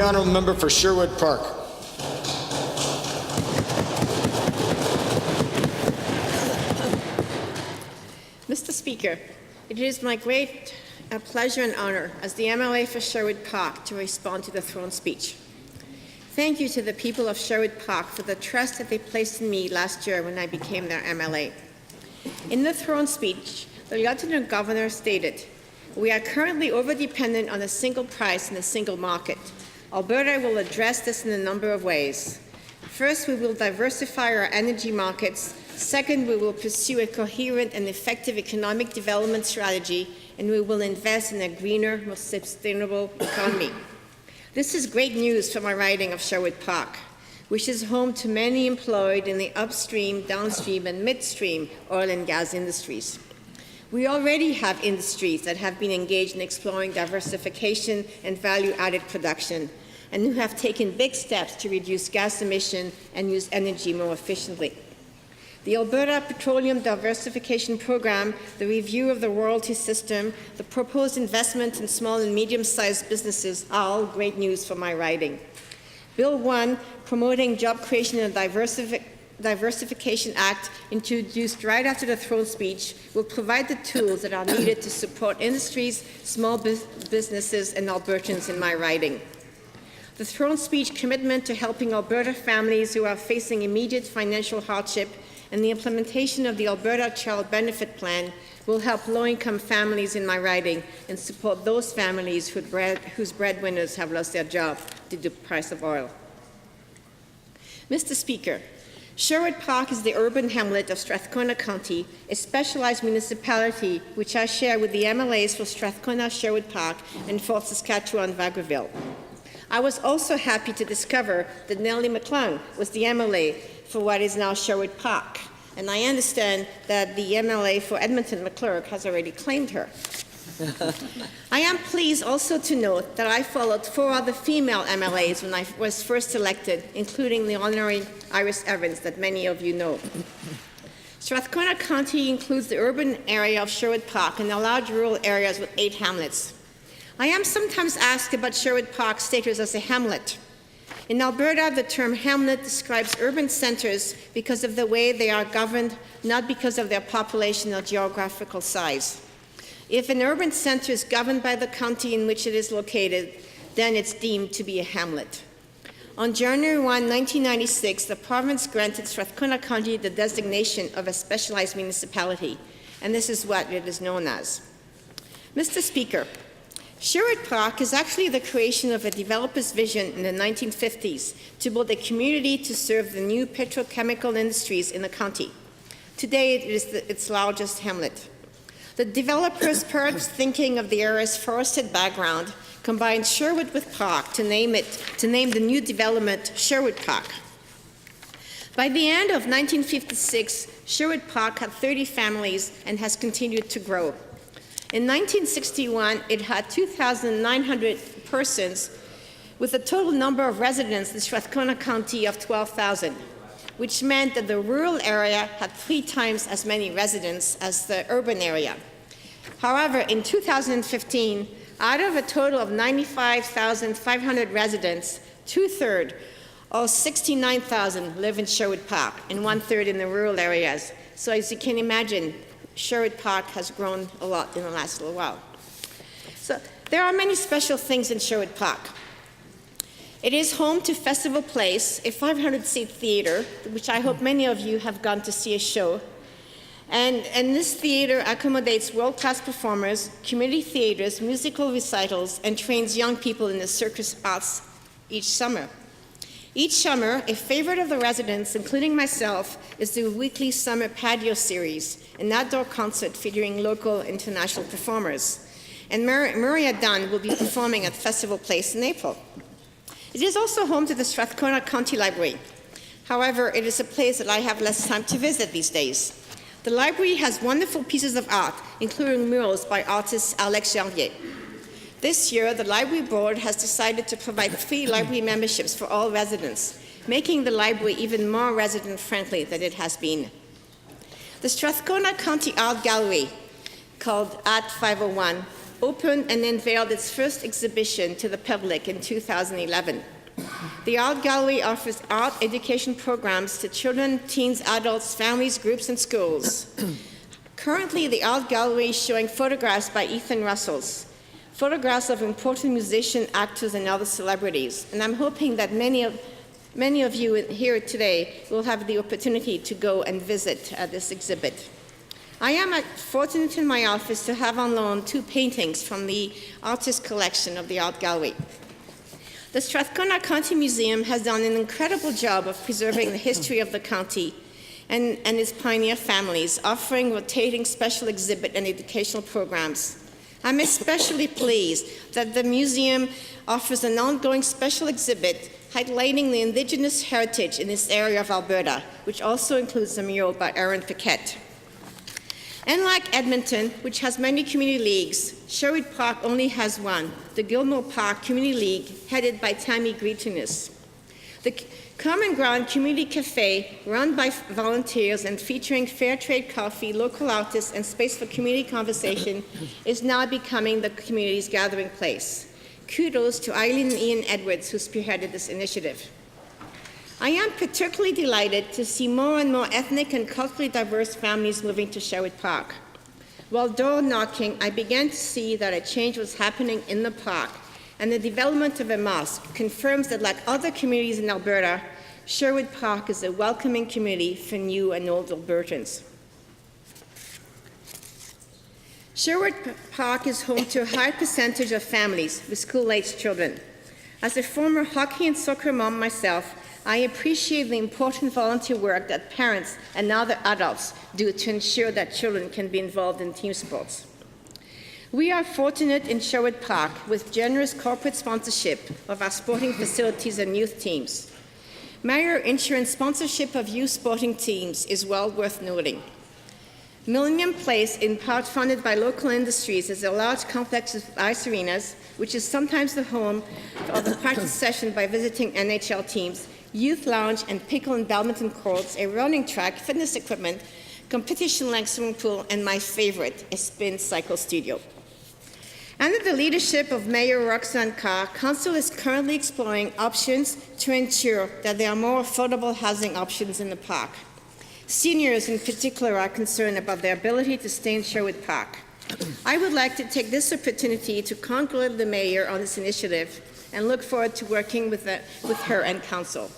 honourable member for Sherwood Park. Mr. Speaker, it is my great pleasure and honour as the MLA for Sherwood Park to respond to the throne speech. Thank you to the people of Sherwood Park for the trust that they placed in me last year when I became their MLA. In the throne speech, the Lieutenant Governor stated, "We are currently over-dependent on a single price in a single market. Alberta will address this in a number of ways. First, we will diversify our energy markets. Second, we will pursue a coherent and effective economic development strategy, and we will invest in a greener, more sustainable economy." This is great news for my riding of Sherwood Park, which is home to many employed in the upstream, downstream, and midstream oil and gas industries. We already have industries that have been engaged in exploring diversification and value-added production, and who have taken big steps to reduce gas emission and use energy more efficiently. The Alberta Petroleum Diversification Program, the review of the royalty system, the proposed investment in small and medium-sized businesses are all great news for my riding. Bill 1, promoting job creation and Diversification Act, introduced right after the throne speech, will provide the tools that are needed to support industries, small businesses, and Albertans in my riding. The throne speech commitment to helping Alberta families who are facing immediate financial hardship and the implementation of the Alberta Child Benefit Plan will help low-income families in my riding and support those families whose breadwinners have lost their job due to the price of oil. Mr. Speaker, Sherwood Park is the urban hamlet of Strathcona County, a specialized municipality which I share with the MLAs for Strathcona, Sherwood Park, and Fort Saskatchewan, Vagreville. I was also happy to discover that Nellie McClung was the MLA for what is now Sherwood Park, and I understand that the MLA for Edmonton, McClurg, has already claimed her. I am pleased also to note that I followed 4 other female MLAs when I was first elected, including the Honorary Iris Evans that many of you know. Strathcona County includes the urban area of Sherwood Park and the large rural areas with 8 hamlets. I am sometimes asked about Sherwood Park's status as a hamlet. In Alberta, the term hamlet describes urban centres because of the way they are governed, not because of their population or geographical size. If an urban centre is governed by the county in which it is located, then it's deemed to be a hamlet. On January 1, 1996, the province granted Strathcona County the designation of a specialized municipality, and this is what it is known as. Mr. Speaker, Sherwood Park is actually the creation of a developer's vision in the 1950s to build a community to serve the new petrochemical industries in the county. Today, it is its largest hamlet. The developers, perhaps thinking of the area's forested background, combined Sherwood with Park to name the new development Sherwood Park. By the end of 1956, Sherwood Park had 30 families and has continued to grow. In 1961, it had 2,900 persons, with a total number of residents in Strathcona County of 12,000, which meant that the rural area had 3 times as many residents as the urban area. However, in 2015, out of a total of 95,500 residents, 2/3, or 69,000, live in Sherwood Park, and 1/3 in the rural areas. So as you can imagine, Sherwood Park has grown a lot in the last little while. So there are many special things in Sherwood Park. It is home to Festival Place, a 500-seat theatre, which I hope many of you have gone to see a show. And this theatre accommodates world-class performers, community theatres, musical recitals, and trains young people in the circus arts each summer. Each summer, a favorite of the residents, including myself, is the weekly Summer Patio Series, an outdoor concert featuring local and international performers. And Maria Dunn will be performing at Festival Place in April. It is also home to the Strathcona County Library. However, it is a place that I have less time to visit these days. The library has wonderful pieces of art, including murals by artist Alex Janvier. This year, the library board has decided to provide free library memberships for all residents, making the library even more resident-friendly than it has been. The Strathcona County Art Gallery, called Art 501, opened and unveiled its first exhibition to the public in 2011. The Art Gallery offers art education programs to children, teens, adults, families, groups, and schools. Currently, the Art Gallery is showing photographs by Ethan Russells, photographs of important musicians, actors, and other celebrities. And I'm hoping that many of you here today will have the opportunity to go and visit this exhibit. I am fortunate in my office to have on loan 2 paintings from the artist collection of the Art Gallery. The Strathcona County Museum has done an incredible job of preserving the history of the county and its pioneer families, offering rotating special exhibit and educational programs. I'm especially pleased that the museum offers an ongoing special exhibit highlighting the Indigenous heritage in this area of Alberta, which also includes a mural by Aaron Paquette. Unlike Edmonton, which has many community leagues, Sherwood Park only has one, the Gilmore Park Community League, headed by Tammy Greetinus. The Common Ground Community Cafe, run by volunteers and featuring fair trade coffee, local artists, and space for community conversation, is now becoming the community's gathering place. Kudos to Eileen and Ian Edwards, who spearheaded this initiative. I am particularly delighted to see more and more ethnic and culturally diverse families moving to Sherwood Park. While door knocking, I began to see that a change was happening in the park, and the development of a mosque confirms that, like other communities in Alberta, Sherwood Park is a welcoming community for new and old Albertans. Sherwood Park is home to a high percentage of families with school-aged children. As a former hockey and soccer mom myself, I appreciate the important volunteer work that parents and other adults do to ensure that children can be involved in team sports. We are fortunate in Sherwood Park with generous corporate sponsorship of our sporting facilities and youth teams. Mayor Insurance sponsorship of youth sporting teams is well worth noting. Millennium Place, in part funded by local industries, is a large complex of ice arenas, which is sometimes the home of a practice session by visiting NHL teams, youth lounge and pickle and badminton courts, a running track, fitness equipment, competition-length swimming pool, and my favorite, a spin cycle studio. Under the leadership of Mayor Roxanne Carr, Council is currently exploring options to ensure that there are more affordable housing options in the park. Seniors in particular are concerned about their ability to stay in Sherwood Park. I would like to take this opportunity to congratulate the Mayor on this initiative and look forward to working with her and Council.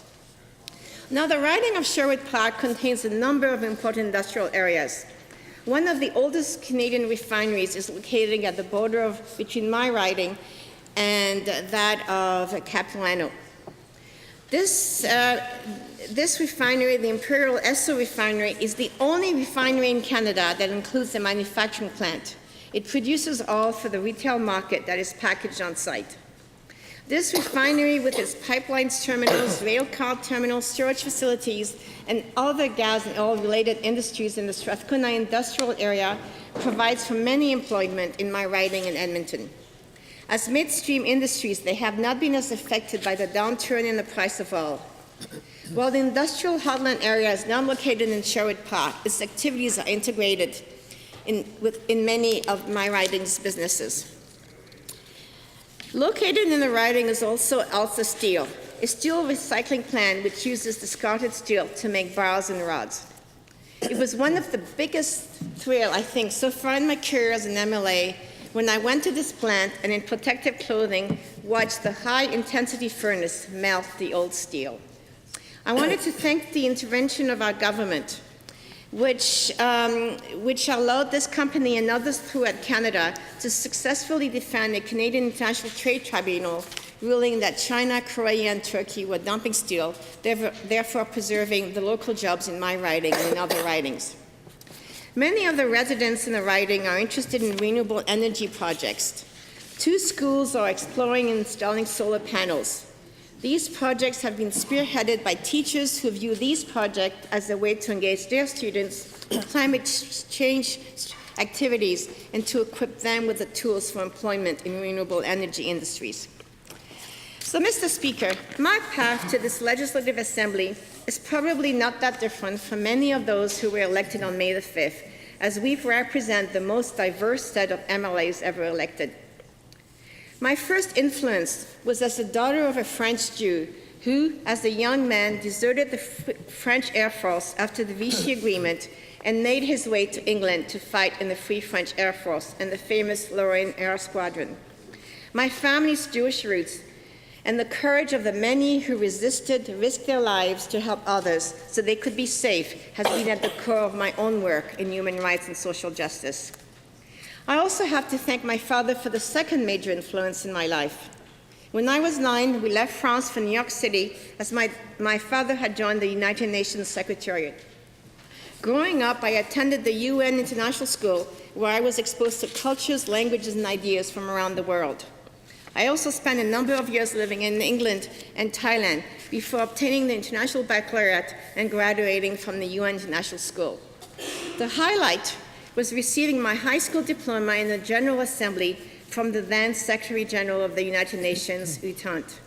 Now, the riding of Sherwood Park contains a number of important industrial areas. One of the oldest Canadian refineries is located at the border between my riding and that of Capilano. This refinery, the Imperial Esso Refinery, is the only refinery in Canada that includes a manufacturing plant. It produces oil for the retail market that is packaged on site. This refinery, with its pipelines terminals, rail car terminals, storage facilities, and other gas and oil-related industries in the Strathcona industrial area, provides for many employment in my riding in Edmonton. As midstream industries, they have not been as affected by the downturn in the price of oil. While the industrial heartland area is now located in Sherwood Park, its activities are integrated in many of my riding's businesses. Located in the riding is also Alta Steel, a steel recycling plant which uses discarded steel to make bars and rods. It was one of the biggest thrill, I think, so far in my career as an MLA when I went to this plant and in protective clothing watched the high-intensity furnace melt the old steel. I wanted to thank the intervention of our government, which allowed this company and others throughout Canada to successfully defend a Canadian International Trade Tribunal ruling that China, Korea, and Turkey were dumping steel, therefore preserving the local jobs in my riding and in other ridings. Many of the residents in the riding are interested in renewable energy projects. 2 schools are exploring and installing solar panels. These projects have been spearheaded by teachers who view these projects as a way to engage their students in climate change activities and to equip them with the tools for employment in renewable energy industries. So, Mr. Speaker, my path to this Legislative Assembly is probably not that different from many of those who were elected on May the 5th, as we represent the most diverse set of MLAs ever elected. My first influence was as the daughter of a French Jew who, as a young man, deserted the French Air Force after the Vichy Agreement and made his way to England to fight in the Free French Air Force and the famous Lorraine Air Squadron. My family's Jewish roots and the courage of the many who resisted risked their lives to help others so they could be safe has been at the core of my own work in human rights and social justice. I also have to thank my father for the second major influence in my life. When I was 9, we left France for New York City as my father had joined the United Nations Secretariat. Growing up, I attended the UN International School, where I was exposed to cultures, languages, and ideas from around the world. I also spent a number of years living in England and Thailand before obtaining the International Baccalaureate and graduating from the UN International School. The highlight was receiving my high school diploma in the General Assembly from the then Secretary General of the United Nations, U Thant.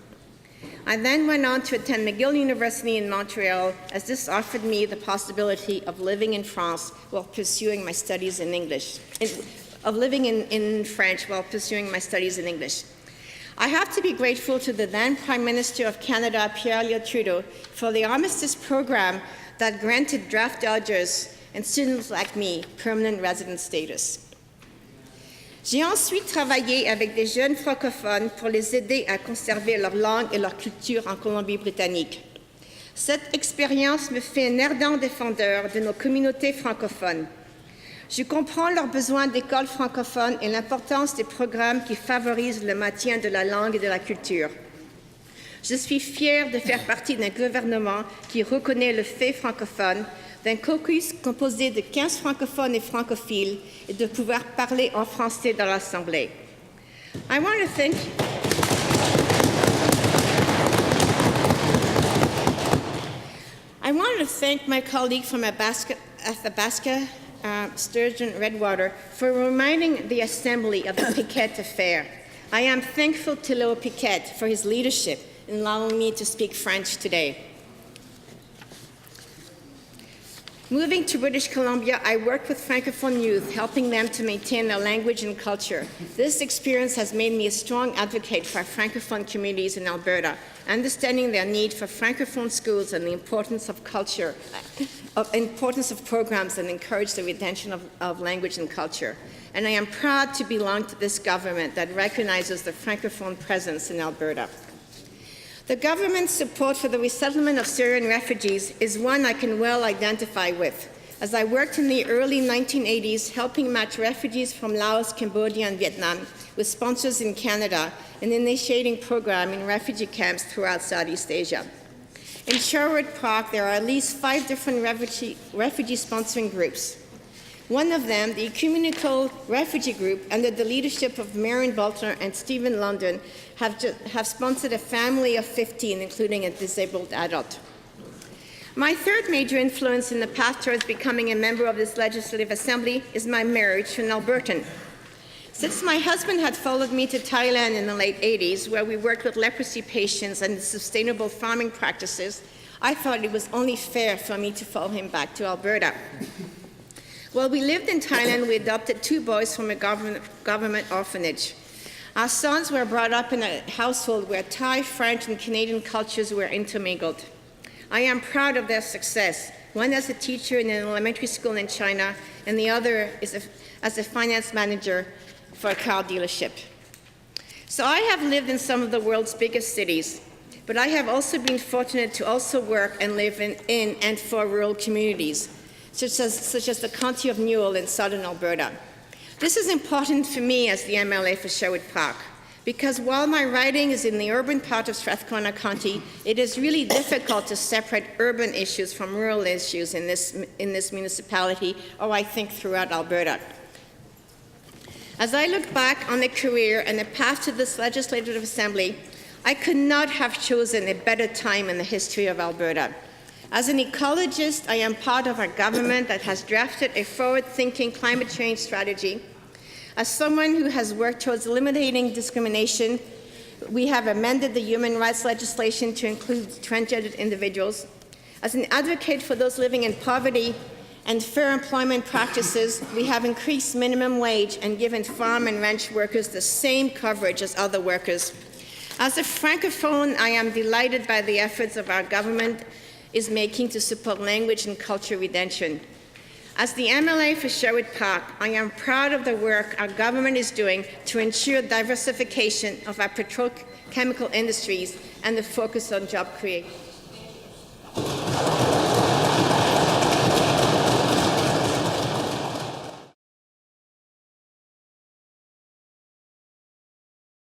I then went on to attend McGill University in Montreal, as this offered me the possibility of living in France while pursuing my studies in English, of living in French while pursuing my studies in English. I have to be grateful to the then Prime Minister of Canada, Pierre Trudeau, for the armistice program that granted draft dodgers and students like me permanent resident status. J'ai ensuite travaillé avec des jeunes francophones pour les aider à conserver leur langue et leur culture en Colombie-Britannique. Cette expérience me fait un ardent défendeur de nos communautés francophones. Je comprends leurs besoins d'écoles francophones et l'importance des programmes qui favorisent le maintien de la langue et de la culture. Je suis fière de faire partie d'un gouvernement qui reconnaît le fait francophone, d'un caucus composé de 15 francophones et francophiles et de pouvoir parler en français dans l'Assemblée. I want to thank my colleague from Athabasca, Sturgeon Redwater, for reminding the Assembly of the Piquet affair. I am thankful to Leo Piquet for his leadership in allowing me to speak French today. Moving to British Columbia, I worked with Francophone youth, helping them to maintain their language and culture. This experience has made me a strong advocate for Francophone communities in Alberta, understanding their need for Francophone schools and the importance of culture, importance of programs that encourage the retention of language and culture. And I am proud to belong to this government that recognizes the Francophone presence in Alberta. The government's support for the resettlement of Syrian refugees is one I can well identify with, as I worked in the early 1980s helping match refugees from Laos, Cambodia, and Vietnam with sponsors in Canada and initiating programs in refugee camps throughout Southeast Asia. In Sherwood Park, there are at least 5 different refugee sponsoring groups. One of them, the Ecumenical Refugee Group, under the leadership of Marion Butler and Stephen London, have sponsored a family of 15, including a disabled adult. My third major influence in the path towards becoming a member of this Legislative Assembly is my marriage to an Albertan. Since my husband had followed me to Thailand in the late 80s, where we worked with leprosy patients and sustainable farming practices, I thought it was only fair for me to follow him back to Alberta. While we lived in Thailand, we adopted 2 boys from a government orphanage. Our sons were brought up in a household where Thai, French, and Canadian cultures were intermingled. I am proud of their success, one as a teacher in an elementary school in China, and the other as a finance manager for a car dealership. So I have lived in some of the world's biggest cities, but I have also been fortunate to also work and live in and for rural communities, such as the County of Newell in southern Alberta. This is important for me as the MLA for Sherwood Park, because while my riding is in the urban part of Strathcona County, it is really difficult to separate urban issues from rural issues in this municipality, or I think throughout Alberta. As I look back on a career and a path to this Legislative Assembly, I could not have chosen a better time in the history of Alberta. As an ecologist, I am part of a government that has drafted a forward-thinking climate change strategy. As someone who has worked towards eliminating discrimination, we have amended the human rights legislation to include transgendered individuals. As an advocate for those living in poverty and fair employment practices, we have increased minimum wage and given farm and ranch workers the same coverage as other workers. As a Francophone, I am delighted by the efforts of our government is making to support language and culture retention. As the MLA for Sherwood Park, I am proud of the work our government is doing to ensure diversification of our petrochemical industries and the focus on job creation.